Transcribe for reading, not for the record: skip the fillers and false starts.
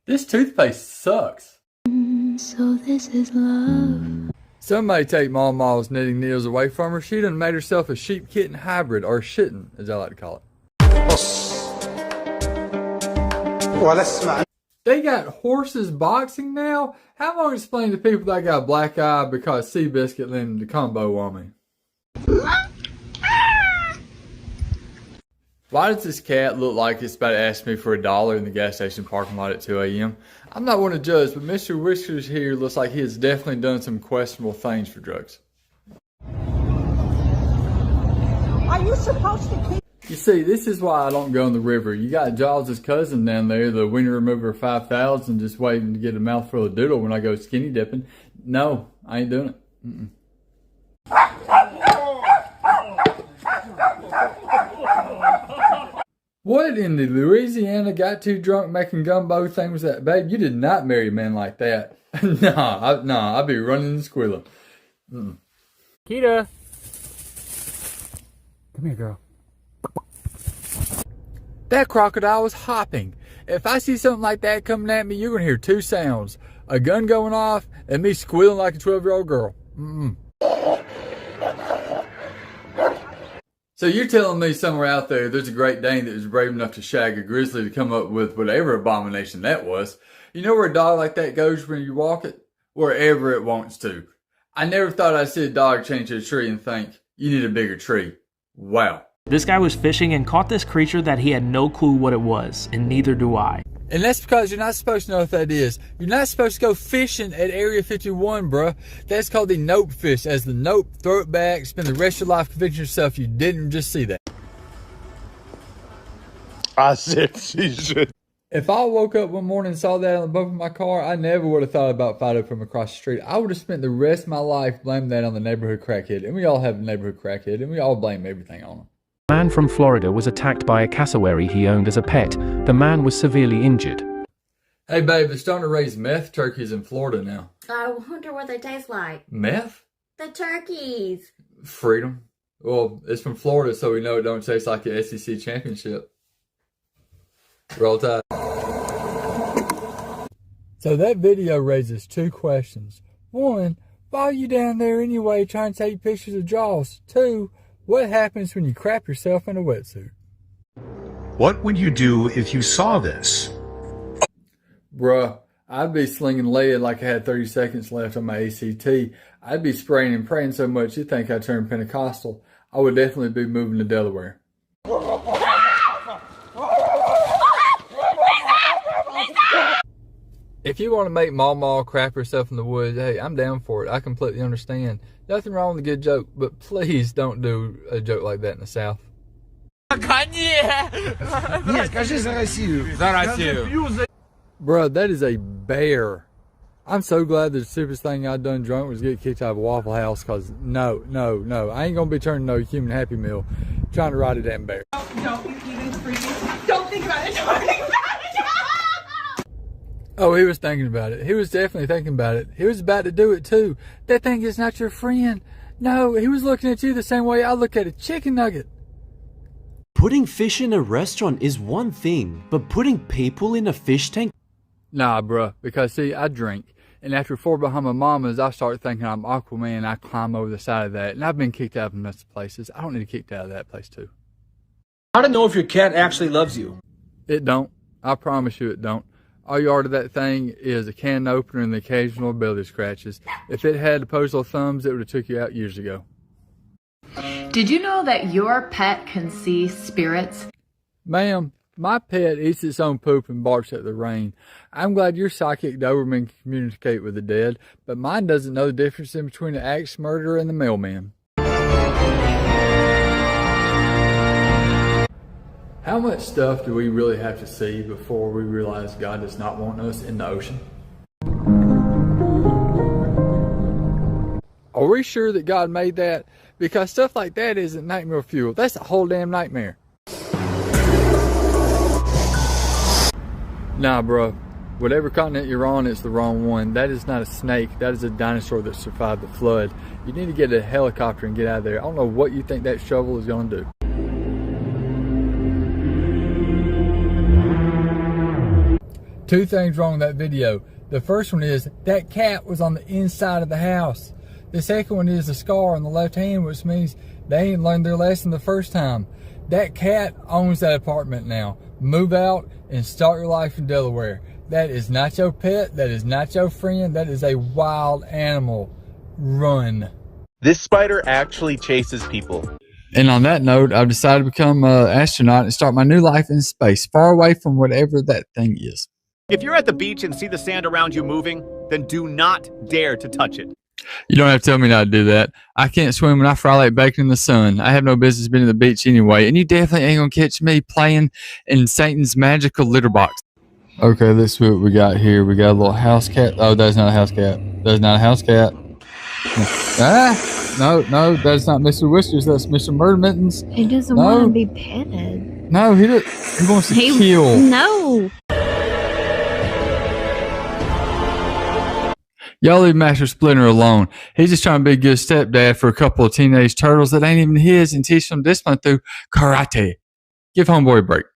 This toothpaste sucks. So this is love. Somebody take Mama's knitting needles away from her. She done made herself a sheep kitten hybrid, or shitten, as I like to call it. They got horses boxing now? How am I going to explain to people that I got a black eye because Seabiscuit landed the combo on me? Why does this cat look like it's about to ask me for $1 in the gas station parking lot at 2 a.m.? I'm not one to judge, but Mr. Whiskers here looks like he has definitely done some questionable things for drugs. Are you supposed to keep... You see, this is why I don't go in the river. You got Giles' cousin down there, the Winnie Remover 5000, just waiting to get a mouthful of doodle when I go skinny dipping. No, I ain't doing it. What in the Louisiana got too drunk making gumbo thing was that? Babe, you did not marry a man like that. Nah, I'd be running and squealing. Kita. Come here, girl. That crocodile was hopping. If I see something like that coming at me, you're going to hear two sounds. A gun going off and me squealing like a 12-year-old girl. So you're telling me somewhere out there's a Great Dane that was brave enough to shag a grizzly to come up with whatever abomination that was. You know where a dog like that goes when you walk it? Wherever it wants to. I never thought I'd see a dog change to a tree and think, you need a bigger tree. Wow. This guy was fishing and caught this creature that he had no clue what it was, and neither do I. And that's because you're not supposed to know what that is. You're not supposed to go fishing at Area 51, bruh. That's called the nope fish. As the nope, throw it back, spend the rest of your life convincing yourself you didn't just see that. I said she should. If I woke up one morning and saw that on the bumper of my car, I never would have thought about Fido from across the street. I would have spent the rest of my life blaming that on the neighborhood crackhead. And we all have a neighborhood crackhead, and we all blame everything on him. A man from Florida was attacked by a cassowary he owned as a pet. The man was severely injured. Hey babe, they're starting to raise meth turkeys in Florida now. I wonder what they taste like. Meth? The turkeys. Freedom. Well, it's from Florida, so we know it don't taste like the SEC championship. Roll Tide. So that video raises two questions. One, why are you down there anyway trying to take pictures of Jaws? Two, what happens when you crap yourself in a wetsuit? What would you do if you saw this? Bruh, I'd be slinging lead like I had 30 seconds left on my ACT. I'd be spraying and praying so much you'd think I turned Pentecostal. I would definitely be moving to Delaware. If you want to make Mama crap herself in the woods, hey, I'm down for it. I completely understand. Nothing wrong with a good joke, but please don't do a joke like that in the South. Bruh, that is a bear. I'm so glad the stupidest thing I done drunk was get kicked out of a Waffle House, because no. I ain't going to be turning no human Happy Meal trying to ride a damn bear. Don't you even freaking... Don't think about it. Don't think about it. Oh, he was thinking about it. He was definitely thinking about it. He was about to do it too. That thing is not your friend. No, he was looking at you the same way I look at a chicken nugget. Putting fish in a restaurant is one thing, but putting people in a fish tank? Nah, bruh, because see, I drink. And after 4 Bahama Mamas, I start thinking I'm Aquaman and I climb over the side of that. And I've been kicked out of most places. I don't need to get kicked out of that place too. How to know if your cat actually loves you? It don't. I promise you it don't. All you are to that thing is a can opener and the occasional belly scratches. If it had opposable thumbs, it would have took you out years ago. Did you know that your pet can see spirits? Ma'am, my pet eats its own poop and barks at the rain. I'm glad your psychic Doberman can communicate with the dead, but mine doesn't know the difference in between the axe murderer and the mailman. How much stuff do we really have to see before we realize God does not want us in the ocean? Are we sure that God made that? Because stuff like that isn't nightmare fuel. That's a whole damn nightmare. Nah, bro. Whatever continent you're on, it's the wrong one. That is not a snake. That is a dinosaur that survived the flood. You need to get a helicopter and get out of there. I don't know what you think that shovel is going to do. two things wrong with that video. The first one is that cat was on the inside of the house. The second one is a scar on the left hand, which means they ain't learned their lesson the first time. That cat owns that apartment now. Move out and start your life in Delaware. That is not your pet. That is not your friend. That is a wild animal. Run. This spider actually chases people. And on that note, I've decided to become an astronaut and start my new life in space, far away from whatever that thing is. If you're at the beach and see the sand around you moving, then do not dare to touch it. You don't have to tell me not to do that. I can't swim when I fry like bacon in the sun. I have no business being at the beach anyway, and you definitely ain't gonna catch me playing in Satan's magical litter box. Okay, let's see what we got here. We got a little house cat. Oh, that's not a house cat. That's not a house cat. No, that's not Mr. Whiskers. That's Mr. Murder Mittens. He doesn't want to be petted. No, he wants to kill. No. Y'all leave Master Splinter alone. He's just trying to be a good stepdad for a couple of teenage turtles that ain't even his and teach them discipline through karate. Give homeboy a break.